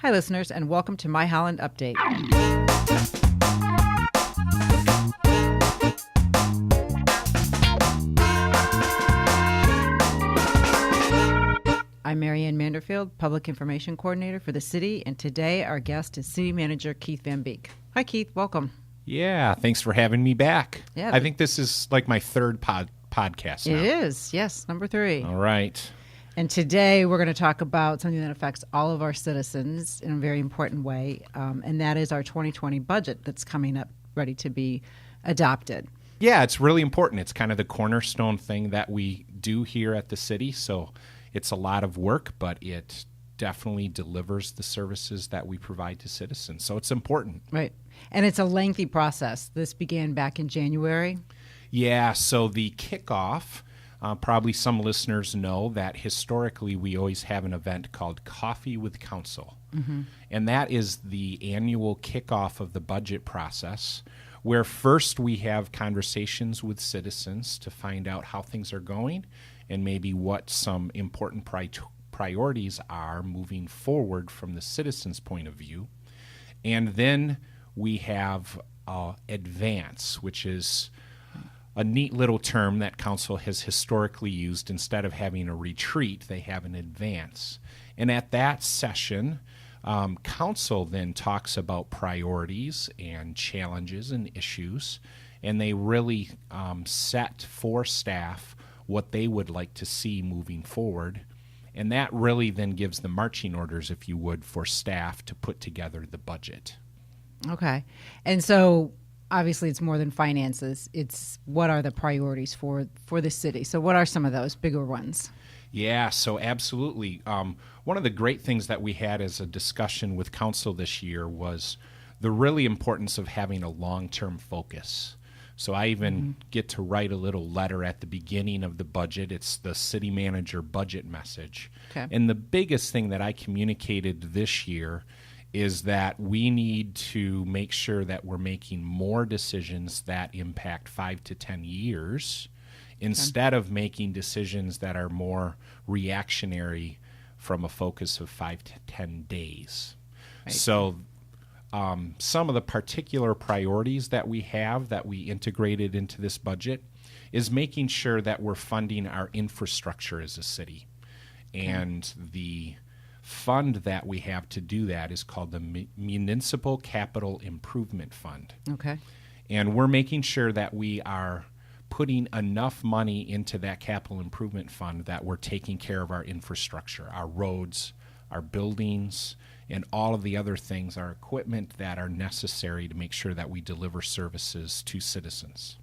Hi, listeners, and welcome to My Holland Update. I'm Marianne Manderfield, Public Information Coordinator for the city, and today our guest is City Manager Keith Van Beek. Hi, Keith. Welcome. Yeah, thanks for having me back. Yeah, I think this is like my third podcast now. It is, yes, number 3. All right. And today we're going to talk about something that affects all of our citizens in a very important way, and that is our 2020 budget that's coming up, ready to be adopted. Yeah, it's really important. It's kind of the cornerstone thing that we do here at the city, so it's a lot of work, but it definitely delivers the services that we provide to citizens, so it's important. Right. And it's a lengthy process. This began back in January. Yeah, so the kickoff, probably some listeners know that historically we always have an event called Coffee with Council. Mm-hmm. And that is the annual kickoff of the budget process, where first we have conversations with citizens to find out how things are going and maybe what some important priorities are moving forward from the citizens' point of view. And then we have advance, which is a neat little term that council has historically used. Instead of having a retreat, they have an advance. And at that session, council then talks about priorities and challenges and issues, and they really set for staff what they would like to see moving forward. And that really then gives the marching orders, if you would, for staff to put together the budget. Okay. And so obviously it's more than finances. It's what are the priorities for the city. So what are some of those bigger ones? Yeah, so absolutely. One of the great things that we had as a discussion with council this year was the really importance of having a long-term focus. So I even get to write a little letter at the beginning of the budget. It's the city manager budget message. Okay. And the biggest thing that I communicated this year is that we need to make sure that we're making more decisions that impact 5 to 10 years instead of making decisions that are more reactionary from a focus of 5 to 10 days. Right. So some of the particular priorities that we have that we integrated into this budget is making sure that we're funding our infrastructure as a city. And the fund that we have to do that is called the Municipal Capital Improvement Fund. Okay. And we're making sure that we are putting enough money into that capital improvement fund that we're taking care of our infrastructure, our roads, our buildings, and all of the other things, our equipment that are necessary to make sure that we deliver services to citizens.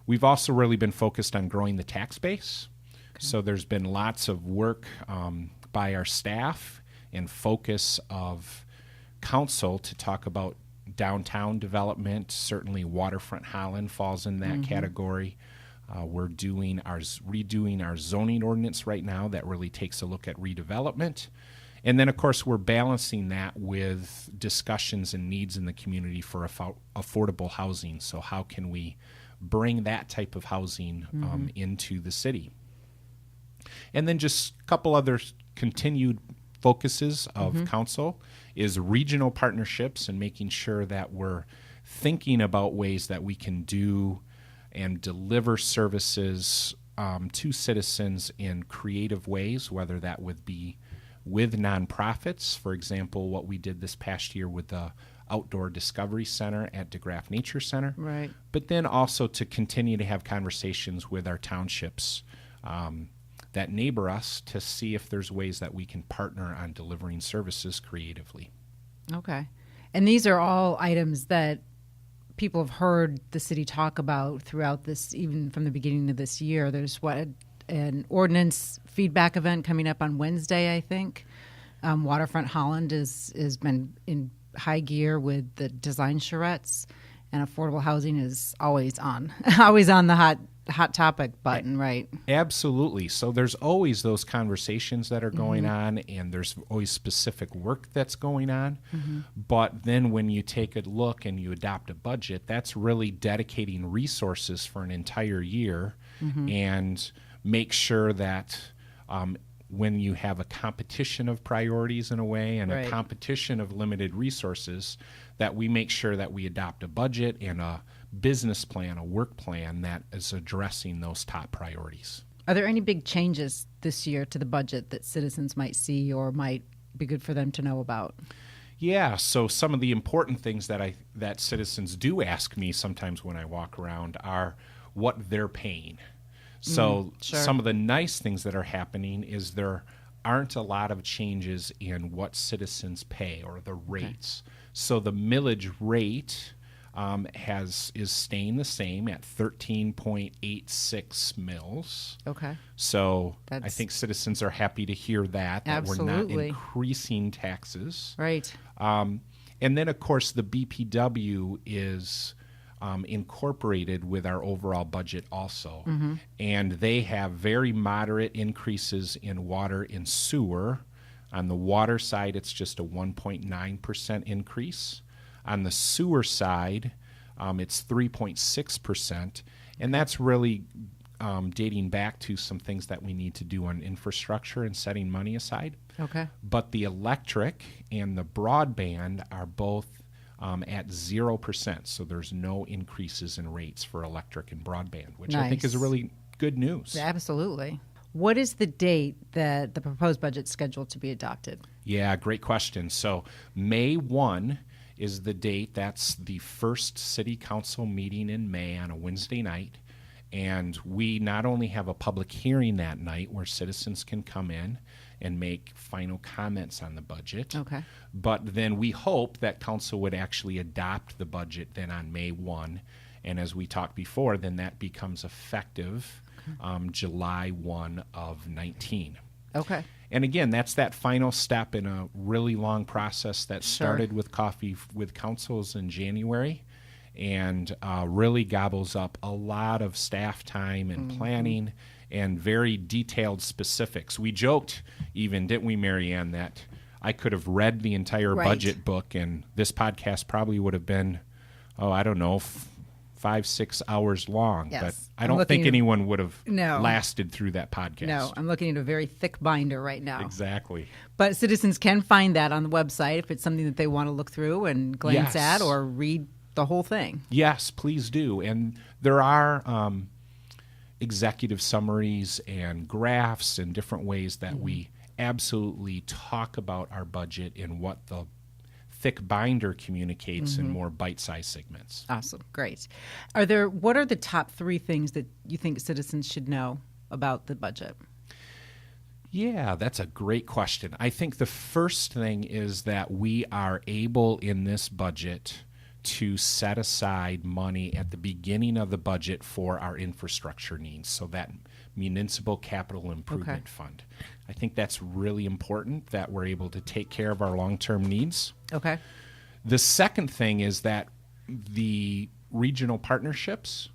We've also really been focused on growing the tax base. Okay. So there's been lots of work by our staff and focus of council to talk about downtown development. Certainly Waterfront Holland falls in that category. We're redoing our zoning ordinance right now that really takes a look at redevelopment. And then, of course, we're balancing that with discussions and needs in the community for affordable housing. So how can we bring that type of housing into the city? And then just a couple other continued focuses of council is regional partnerships and making sure that we're thinking about ways that we can do and deliver services to citizens in creative ways, whether that would be with nonprofits. For example, what we did this past year with the Outdoor Discovery Center at DeGraff Nature Center. Right. But then also to continue to have conversations with our townships that neighbor us to see if there's ways that we can partner on delivering services creatively. Okay. And these are all items that people have heard the city talk about throughout this, even from the beginning of this year. There's an ordinance feedback event coming up on Wednesday, I think. Waterfront Holland has been in high gear with the design charrettes, and affordable housing is always on the hot topic button, right? Absolutely. So there's always those conversations that are going on, and there's always specific work that's going on. But then when you take a look and you adopt a budget, that's really dedicating resources for an entire year and make sure that when you have a competition of priorities in a way and Right. a competition of limited resources, that we make sure that we adopt a budget and a business plan, a work plan that is addressing those top priorities. Are there any big changes this year to the budget that citizens might see or might be good for them to know about? Yeah, so some of the important things that citizens do ask me sometimes when I walk around are what they're paying. So sure. some of the nice things that are happening is there aren't a lot of changes in what citizens pay or the rates. So the millage rate is staying the same at 13.86 mils. Okay. So I That's- think citizens are happy to hear that we're not Absolutely. increasing taxes. Right. And then, of course, the BPW is incorporated with our overall budget also. And they have very moderate increases in water and sewer. On the water side, it's just a 1.9% increase. On the sewer side, it's 3.6%. And that's really dating back to some things that we need to do on infrastructure and setting money aside. Okay. But the electric and the broadband are both at 0%. So there's no increases in rates for electric and broadband, which I think is Nice. really good news. Absolutely. What is the date that the proposed budget's scheduled to be adopted? Yeah, great question. So May 1 is the date. That's the first city council meeting in May on a Wednesday night. And we not only have a public hearing that night where citizens can come in and make final comments on the budget, Okay. but then we hope that council would actually adopt the budget then on May 1. And as we talked before, then that becomes effective July 1 of 19. Okay. And again, that's that final step in a really long process that started with Coffee with Councils in January and really gobbles up a lot of staff time and planning and very detailed specifics. We joked even, didn't we, Mary Ann, that I could have read the entire Right. budget book and this podcast probably would have been, 5-6 hours long. Yes. But I I'm don't looking think at- anyone would have No. lasted through that podcast. No, I'm looking at a very thick binder right now. Exactly. But citizens can find that on the website if it's something that they want to look through and glance Yes. at or read the whole thing. Yes, please do. And there are executive summaries and graphs and different ways that we absolutely talk about our budget and what the thick binder communicates in more bite-sized segments. Awesome. Great. What are the top 3 things that you think citizens should know about the budget? Yeah, that's a great question. I think the first thing is that we are able in this budget to set aside money at the beginning of the budget for our infrastructure needs, so that municipal capital improvement fund. I think that's really important that we're able to take care of our long-term needs. Okay. The second thing is that the regional partnerships,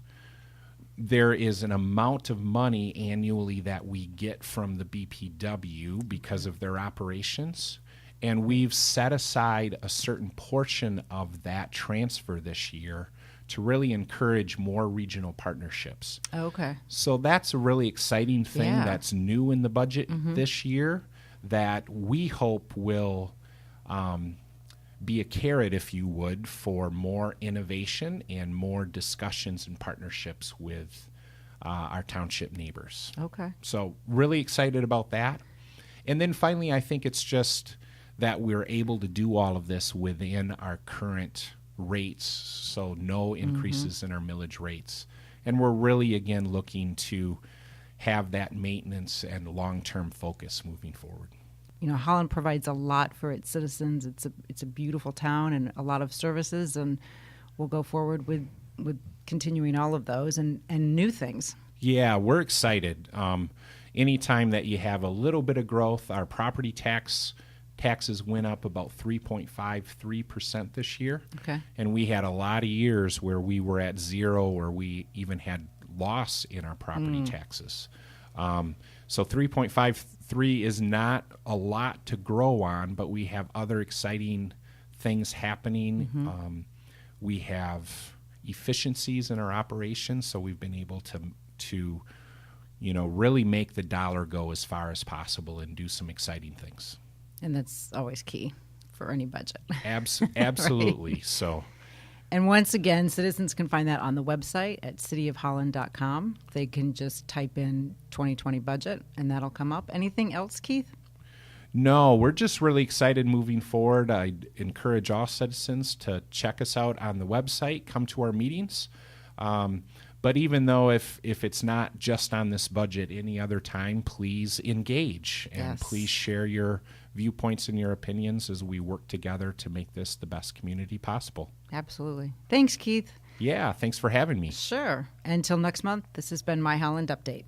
there is an amount of money annually that we get from the BPW because of their operations. And we've set aside a certain portion of that transfer this year to really encourage more regional partnerships. Okay. So that's a really exciting thing Yeah. that's new in the budget this year that we hope will be a carrot, if you would, for more innovation and more discussions and partnerships with our township neighbors. Okay. So really excited about that. And then finally, I think it's just that we're able to do all of this within our current rates, so no increases in our millage rates. And we're really, again, looking to have that maintenance and long-term focus moving forward. You know, Holland provides a lot for its citizens. It's a beautiful town and a lot of services, and we'll go forward with continuing all of those and new things. Yeah, we're excited. Anytime that you have a little bit of growth, our property taxes went up about 3.53% this year. Okay. And we had a lot of years where we were at 0 or we even had loss in our property taxes. So 3.53 is not a lot to grow on, but we have other exciting things happening. We have efficiencies in our operations, so we've been able to really make the dollar go as far as possible and do some exciting things. And that's always key for any budget. Absolutely. Right. So. And once again, citizens can find that on the website at cityofholland.com. They can just type in 2020 budget, and that'll come up. Anything else, Keith? No, we're just really excited moving forward. I encourage all citizens to check us out on the website, come to our meetings. But even though if it's not just on this budget, any other time, please engage and please share your viewpoints and your opinions as we work together to make this the best community possible. Absolutely. Thanks, Keith. Yeah, thanks for having me. Sure. Until next month, this has been My Holland Update.